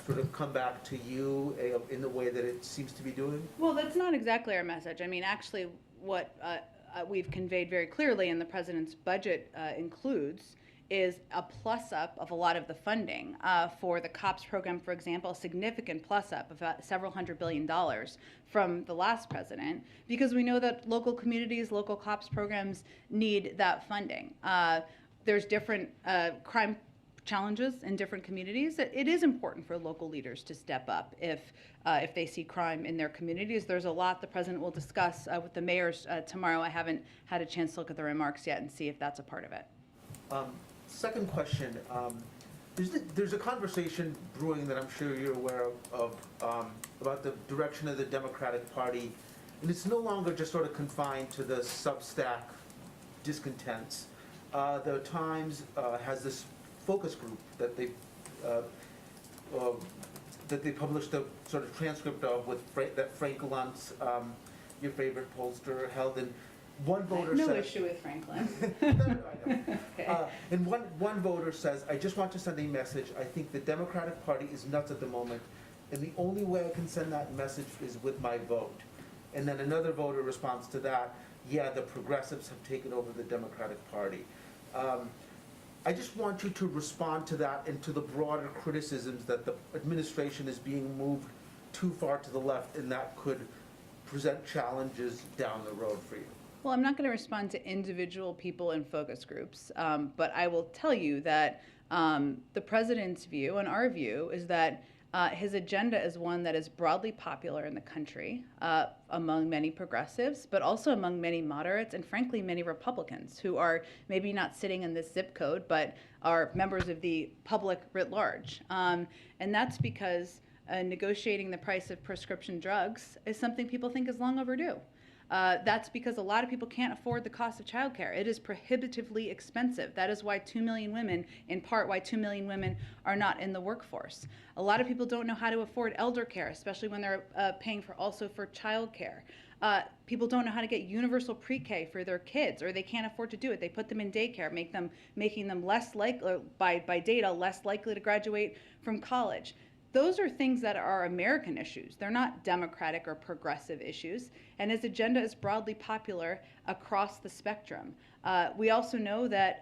sort of come back to you in the way that it seems to be doing? Well, that's not exactly our message. I mean, actually, what we've conveyed very clearly in the president's budget includes is a plus up of a lot of the funding for the COPS program, for example, a significant plus up of several $100 billion from the last president, because we know that local communities, local COPS programs need that funding. There's different crime challenges in different communities. It is important for local leaders to step up if they see crime in their communities. There's a lot the president will discuss with the mayors tomorrow. I haven't had a chance to look at the remarks yet and see if that's a part of it. Second question, there's a conversation brewing that I'm sure you're aware of about the direction of the Democratic Party, and it's no longer just sort of confined to the Substack discontents. The Times has this focus group that they published a sort of transcript of that Frank Luntz, your favorite pollster, held, and one voter no says, issue with Franklin. Okay. And one voter says, I just want to send a message. I think the Democratic Party is nuts at the moment, and the only way I can send that message is with my vote. And then another voter responds to that, yeah, the progressives have taken over the Democratic Party. I just want you to respond to that and to the broader criticisms that the administration is being moved too far to the left, and that could present challenges down the road for you. Well, I'm not going to respond to individual people in focus groups, but I will tell you that the president's view and our view is that his agenda is one that is broadly popular in the country among many progressives, but also among many moderates and, frankly, many Republicans who are maybe not sitting in this zip code, but are members of the public writ large. And that's because negotiating the price of prescription drugs is something people think is long overdue. That's because a lot of people can't afford the cost of childcare. It is prohibitively expensive. That is why 2 million women, in part why 2 million women are not in the workforce. A lot of people don't know how to afford elder care, especially when they're paying also for childcare. People don't know how to get universal pre-K for their kids, or they can't afford to do it. They put them in daycare, making them less likely, by data, less likely to graduate from college. Those are things that are American issues. They're not Democratic or progressive issues. And his agenda is broadly popular across the spectrum. We also know that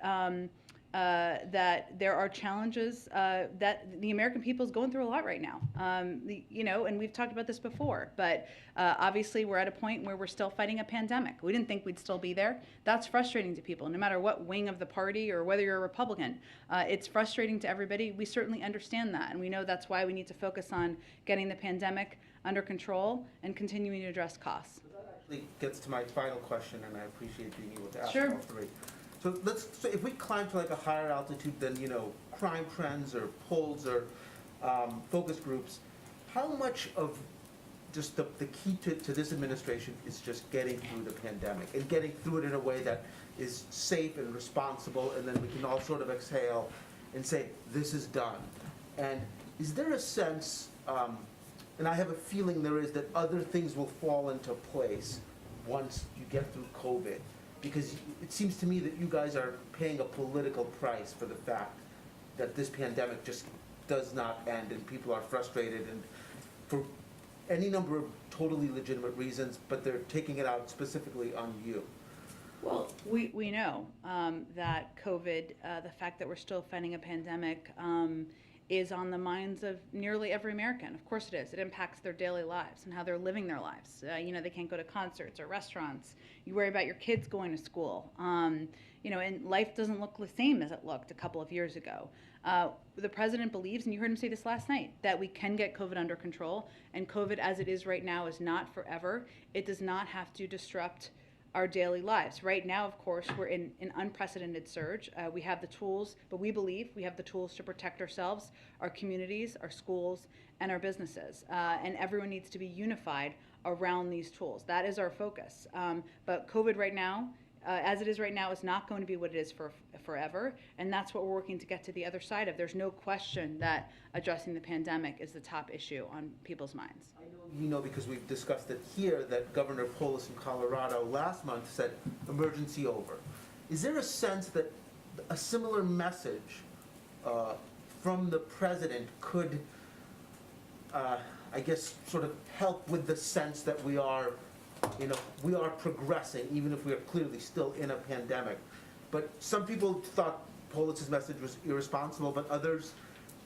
that there are challenges that the American people is going through a lot right now. And we've talked about this before, but obviously we're at a point where we're still fighting a pandemic. We didn't think we'd still be there. That's frustrating to people, no matter what wing of the party or whether you're a Republican. It's frustrating to everybody. We certainly understand that, and we know that's why we need to focus on getting the pandemic under control and continuing to address costs. That actually gets to my final question, and I appreciate being able to ask Sure. all three. So if we climb to like a higher altitude than, crime trends or polls or focus groups, how much of just the key to this administration is just getting through the pandemic and getting through it in a way that is safe and responsible, and then we can all sort of exhale and say, this is done. And is there a sense, and I have a feeling there is, that other things will fall into place once you get through COVID? Because it seems to me that you guys are paying a political price for the fact that this pandemic just does not end, and people are frustrated, and for any number of totally legitimate reasons, but they're taking it out specifically on you. Well, we know that COVID, the fact that we're still fighting a pandemic, is on the minds of nearly every American. Of course it is. It impacts their daily lives and how they're living their lives. They can't go to concerts or restaurants. You worry about your kids going to school. And life doesn't look the same as it looked a couple of years ago. The president believes, and you heard him say this last night, that we can get COVID under control. And COVID, as it is right now, is not forever. It does not have to disrupt our daily lives. Right now, of course, we're in an unprecedented surge. We have the tools, but we believe we have the tools to protect ourselves, our communities, our schools, and our businesses. And everyone needs to be unified around these tools. That is our focus. But COVID right now, as it is right now, is not going to be what it is for forever. And that's what we're working to get to the other side of. There's no question that addressing the pandemic is the top issue on people's minds. You know, because we've discussed it here, that Governor Polis in Colorado last month said, emergency over. Is there a sense that a similar message from the president could, I guess, sort of help with the sense that we are progressing, even if we are clearly still in a pandemic? But some people thought Polis's message was irresponsible, but others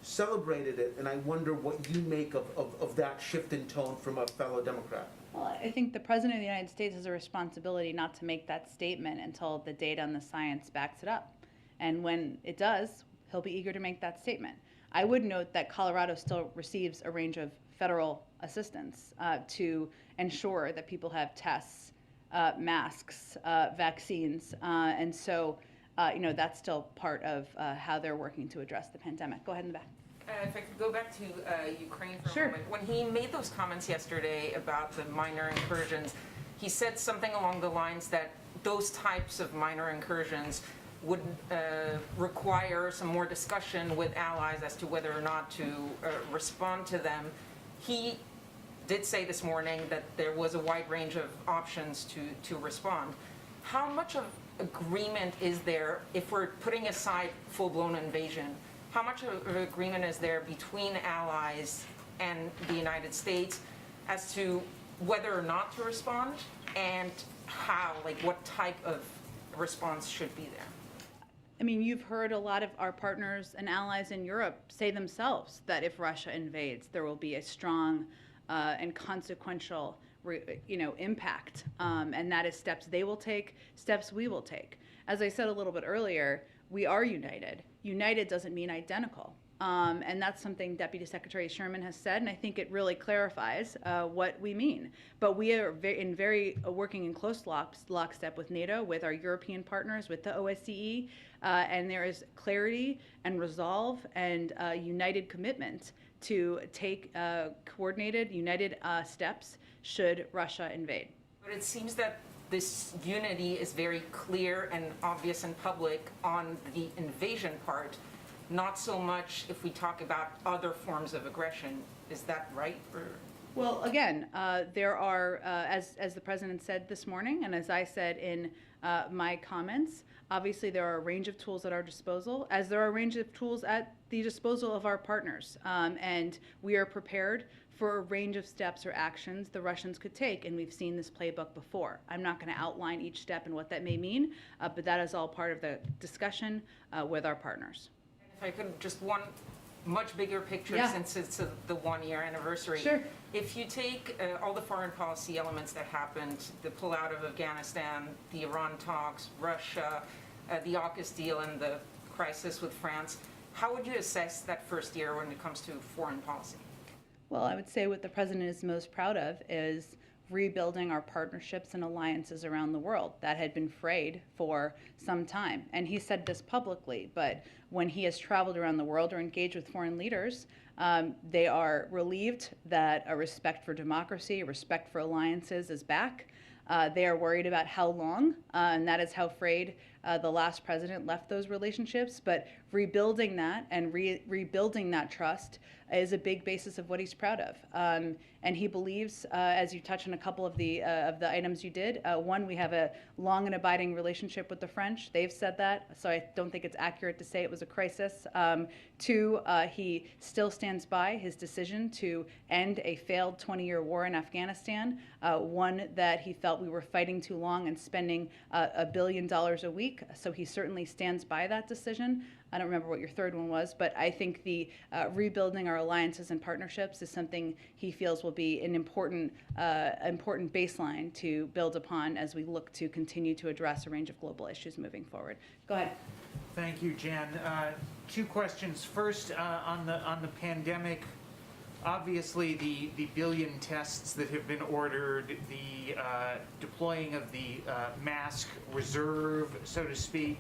celebrated it, and I wonder what you make of that shift in tone from a fellow Democrat. Well, I think the President of the United States has a responsibility not to make that statement until the data and the science backs it up. And when it does, he'll be eager to make that statement. I would note that Colorado still receives a range of federal assistance to ensure that people have tests, masks, vaccines, and so that's still part of how they're working to address the pandemic. Go ahead in the back. If I could go back to Ukraine for Sure. a moment. When he made those comments yesterday about the minor incursions, he said something along the lines that those types of minor incursions would require some more discussion with allies as to whether or not to respond to them. He did say this morning that there was a wide range of options to respond. How much of agreement is there, if we're putting aside full-blown invasion, how much of an agreement is there between allies and the United States as to whether or not to respond, and how, what type of response should be there? I mean, you've heard a lot of our partners and allies in Europe say themselves that if Russia invades, there will be a strong and consequential impact, and that is steps they will take, steps we will take. As I said a little bit earlier, we are united. United doesn't mean identical. And that's something Deputy Secretary Sherman has said, and I think it really clarifies what we mean. But we are working in close lockstep with NATO, with our European partners, with the OSCE, and there is clarity and resolve and united commitment to take coordinated, united steps should Russia invade. But it seems that this unity is very clear and obvious and public on the invasion part, not so much if we talk about other forms of aggression. Is that right? Well, again, there are, as the president said this morning, and as I said in my comments, obviously there are a range of tools at our disposal, as there are a range of tools at the disposal of our partners. And we are prepared for a range of steps or actions the Russians could take, and we've seen this playbook before. I'm not going to outline each step and what that may mean, but that is all part of the discussion with our partners. If I could, just one much bigger picture, Yeah. since it's the one-year anniversary. Sure. If you take all the foreign policy elements that happened, the pullout of Afghanistan, the Iran talks, Russia, the AUKUS deal, and the crisis with France, how would you assess that first year when it comes to foreign policy? Well, I would say what the president is most proud of is rebuilding our partnerships and alliances around the world that had been frayed for some time. And he said this publicly, but when he has traveled around the world or engaged with foreign leaders, They are relieved that a respect for democracy, a respect for alliances is back. They are worried about how long, and that is how frayed the last president left those relationships. But rebuilding that and rebuilding that trust is a big basis of what he's proud of. And he believes, as you touched on a couple of the items you did, one, we have a long and abiding relationship with the French. They've said that, so I don't think it's accurate to say it was a crisis. Two, he still stands by his decision to end a failed 20-year war in Afghanistan, one that he felt we were fighting too long and spending $1 billion a week. So he certainly stands by that decision. I don't remember what your third one was, but I think the rebuilding our alliances and partnerships is something he feels will be an important baseline to build upon as we look to continue to address a range of global issues moving forward. Go ahead. Thank you, Jen. Two questions. First, on the pandemic, obviously the billion tests that have been ordered, the deploying of the mask reserve, so to speak,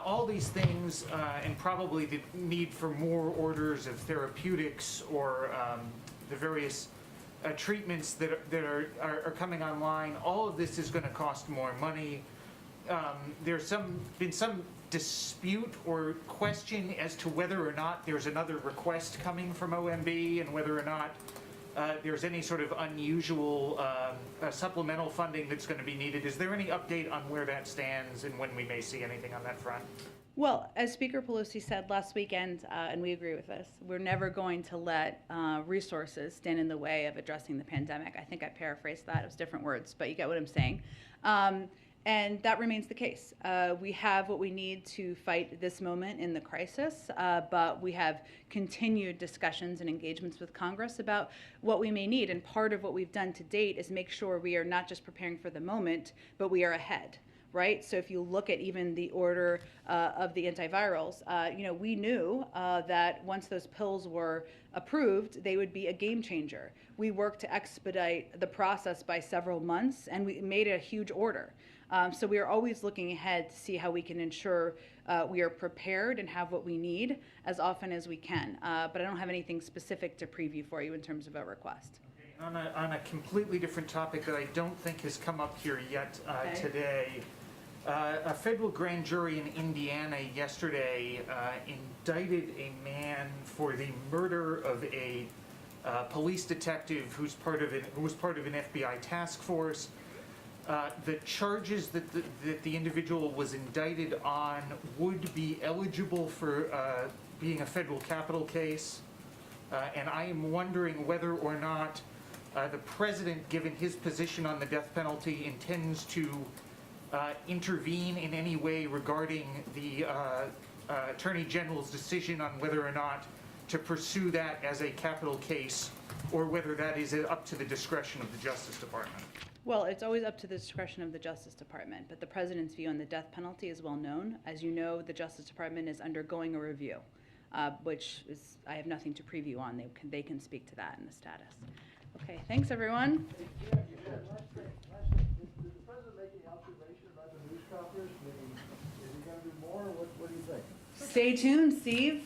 all these things, and probably the need for more orders of therapeutics or the various treatments that are coming online, all of this is going to cost more money. There's been some dispute or question as to whether or not there's another request coming from OMB and whether or not there's any sort of unusual supplemental funding that's going to be needed. Is there any update on where that stands and when we may see anything on that front? Well, as Speaker Pelosi said last weekend, and we agree with this, we're never going to let resources stand in the way of addressing the pandemic. I think I paraphrased that. It was different words, but you get what I'm saying. And that remains the case. We have what we need to fight this moment in the crisis, but we have continued discussions and engagements with Congress about what we may need. And part of what we've done to date is make sure we are not just preparing for the moment, but we are ahead. Right? So if you look at even the order of the antivirals, we knew that once those pills were approved, they would be a game changer. We worked to expedite the process by several months, and we made a huge order. So we are always looking ahead to see how we can ensure we are prepared and have what we need as often as we can. But I don't have anything specific to preview for you in terms of a request. On a completely different topic that I don't think has come up here yet today, a federal grand jury in Indiana yesterday indicted a man for the murder of a police detective who was part of an FBI task force. The charges that the individual was indicted on would be eligible for being a federal capital case, and I am wondering whether or not the president, given his position on the death penalty, intends to intervene in any way regarding the Attorney General's decision on whether or not to pursue that as a capital case, or whether that is up to the discretion of the Justice Department. Well, it's always up to the discretion of the Justice Department, but the president's view on the death penalty is well known. As you know, the Justice Department is undergoing a review, which is, I have nothing to preview on. They can speak to that in the status. Okay, thanks everyone. Did the president make any observation about the news conference? Is he going to do more? What do you think? Stay tuned, Steve.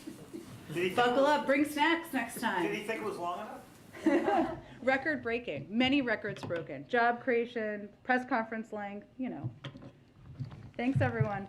Buckle up, bring snacks next time. Did he think it was long enough? Record breaking, many records broken. Job creation, press conference length, Thanks everyone.